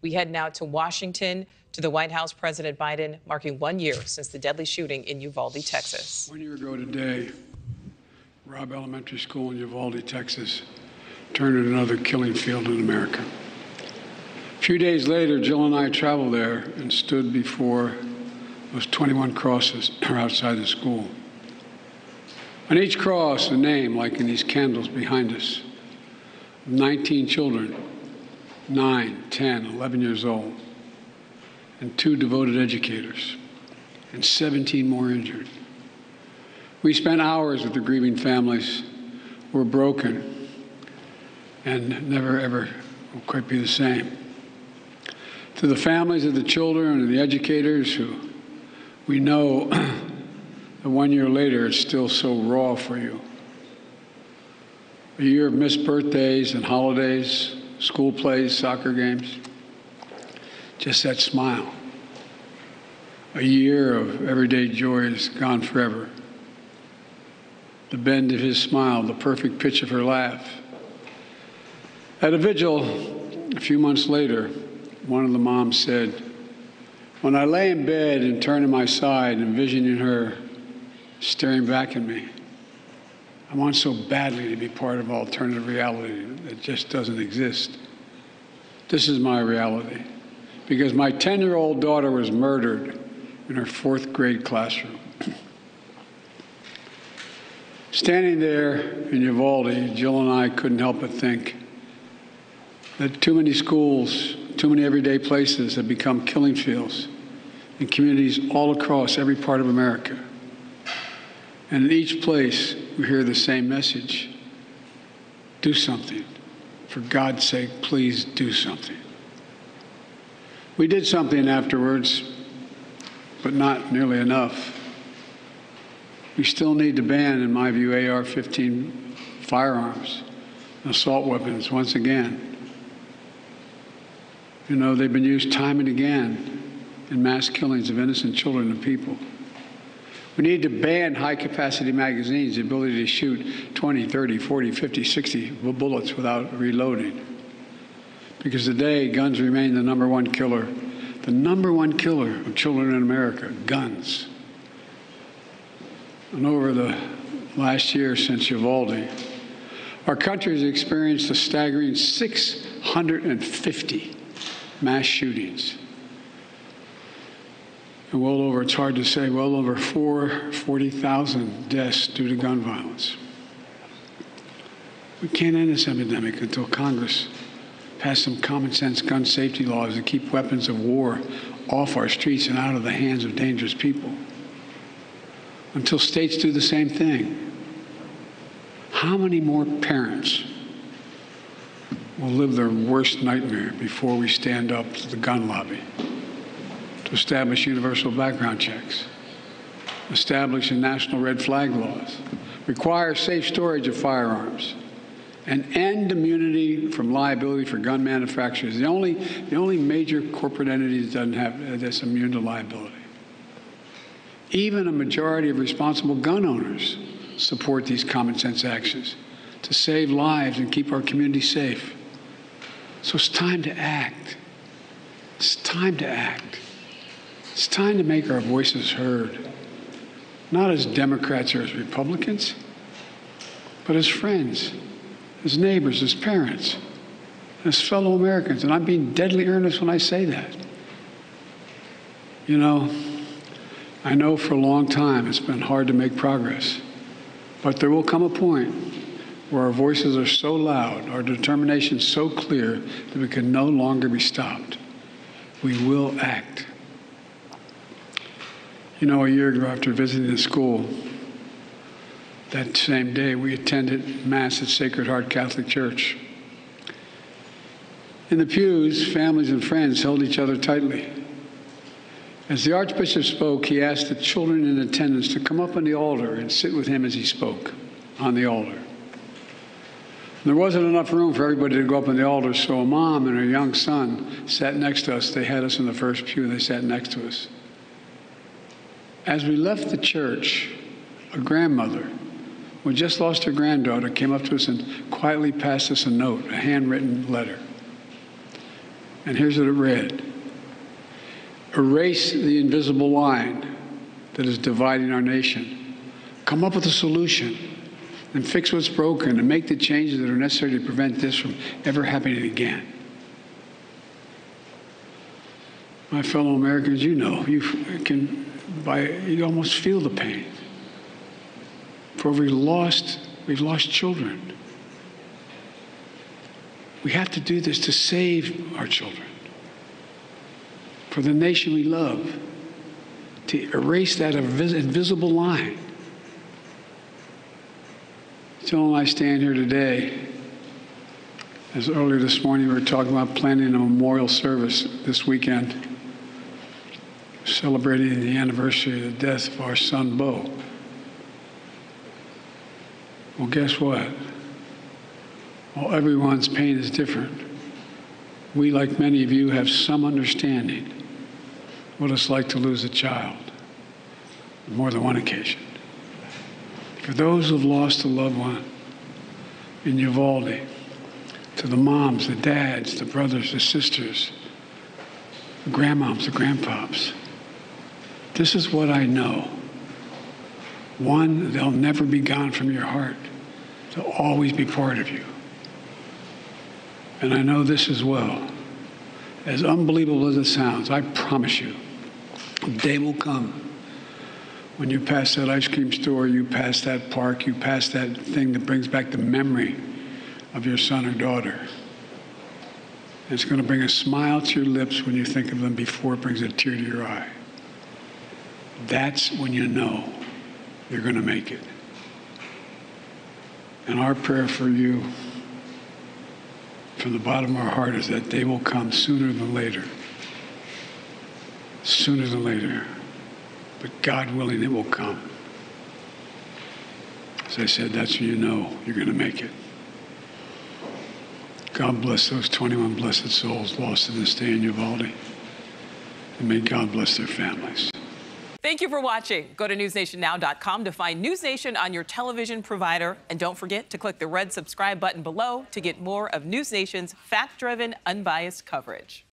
We head now to Washington, to the White House. President Biden marking 1 year since the deadly shooting in Uvalde, Texas. 1 year ago today, Robb Elementary School in Uvalde, Texas, turned into another killing field in America. A few days later, Jill and I traveled there and stood before those 21 crosses outside the school. On each cross, a name, like in these candles behind us, of 19 children, 9, 10, 11 years old, and 2 devoted educators, and 17 more injured. We spent hours with the grieving families who were broken and never, ever will quite be the same. To the families of the children and the educators who we know that 1 year later it's still so raw for you. A year of missed birthdays and holidays, school plays, soccer games, just that smile. A year of everyday joys gone forever. The bend of his smile, the perfect pitch of her laugh. At a vigil a few months later, one of the moms said, "When I lay in bed and turn to my side, envisioning her staring back at me, I want so badly to be part of alternative reality that just doesn't exist. This is my reality, because my 10-year-old daughter was murdered in her 4th grade classroom." Standing there in Uvalde, Jill and I couldn't help but think that too many schools, too many everyday places have become killing fields in communities all across every part of America. And in each place, we hear the same message. Do something. For God's sake, please do something. We did something afterwards, but not nearly enough. We still need to ban, in my view, AR-15 firearms and assault weapons once again. You know, they've been used time and again in mass killings of innocent children and people. We need to ban high-capacity magazines, the ability to shoot 20, 30, 40, 50, 60 bullets without reloading. Because today, guns remain the number one killer of children in America, guns. And over the last year since Uvalde, our country has experienced a staggering 650 mass shootings. And it's hard to say, well over 40,000 deaths due to gun violence. We can't end this epidemic until Congress passes some common sense gun safety laws to keep weapons of war off our streets and out of the hands of dangerous people. Until states do the same thing. How many more parents will live their worst nightmare before we stand up to the gun lobby to establish universal background checks, establish national red flag laws, require safe storage of firearms, and end immunity from liability for gun manufacturers? The only major corporate entity that doesn't have that's immune to liability. Even a majority of responsible gun owners support these common sense actions to save lives and keep our community safe. So it's time to act. It's time to act. It's time to make our voices heard, not as Democrats or as Republicans, but as friends, as neighbors, as parents, as fellow Americans. And I'm being deadly earnest when I say that. You know, I know for a long time it's been hard to make progress, but there will come a point where our voices are so loud, our determination so clear that we can no longer be stopped. We will act. You know, a year ago after visiting the school, that same day we attended Mass at Sacred Heart Catholic Church. In the pews, families and friends held each other tightly. As the Archbishop spoke, he asked the children in attendance to come up on the altar and sit with him as he spoke on the altar. There wasn't enough room for everybody to go up on the altar, so a mom and her young son sat next to us. They had us in the first pew, and they sat next to us. As we left the church, a grandmother who had just lost her granddaughter came up to us and quietly passed us a note, a handwritten letter. And here's what it read: erase the invisible line that is dividing our nation. Come up with a solution and fix what's broken and make the changes that are necessary to prevent this from ever happening again. My fellow Americans, you know, you almost feel the pain. For we've lost children. We have to do this to save our children, for the nation we love, to erase that invisible line. Jill and I stand here today, as earlier this morning we were talking about planning a memorial service this weekend, celebrating the anniversary of the death of our son, Bo. Well, guess what? While everyone's pain is different, we, like many of you, have some understanding what it's like to lose a child on more than one occasion. For those who've lost a loved one in Uvalde, to the moms, the dads, the brothers, the sisters, the grandmoms, the grandpops, this is what I know. One, they'll never be gone from your heart. They'll always be part of you. And I know this as well. As unbelievable as it sounds, I promise you, a day will come when you pass that ice cream store, you pass that park, you pass that thing that brings back the memory of your son or daughter. And it's going to bring a smile to your lips when you think of them before it brings a tear to your eye. That's when you know you're going to make it. And our prayer for you from the bottom of our heart is that day will come sooner than later. Sooner than later. But God willing, it will come. As I said, that's when you know you're going to make it. God bless those 21 blessed souls lost in this day in Uvalde. And may God bless their families. Thank you for watching. Go to newsnationnow.com to find News Nation on your television provider. And don't forget to click the red subscribe button below to get more of News Nation's fact-driven, unbiased coverage.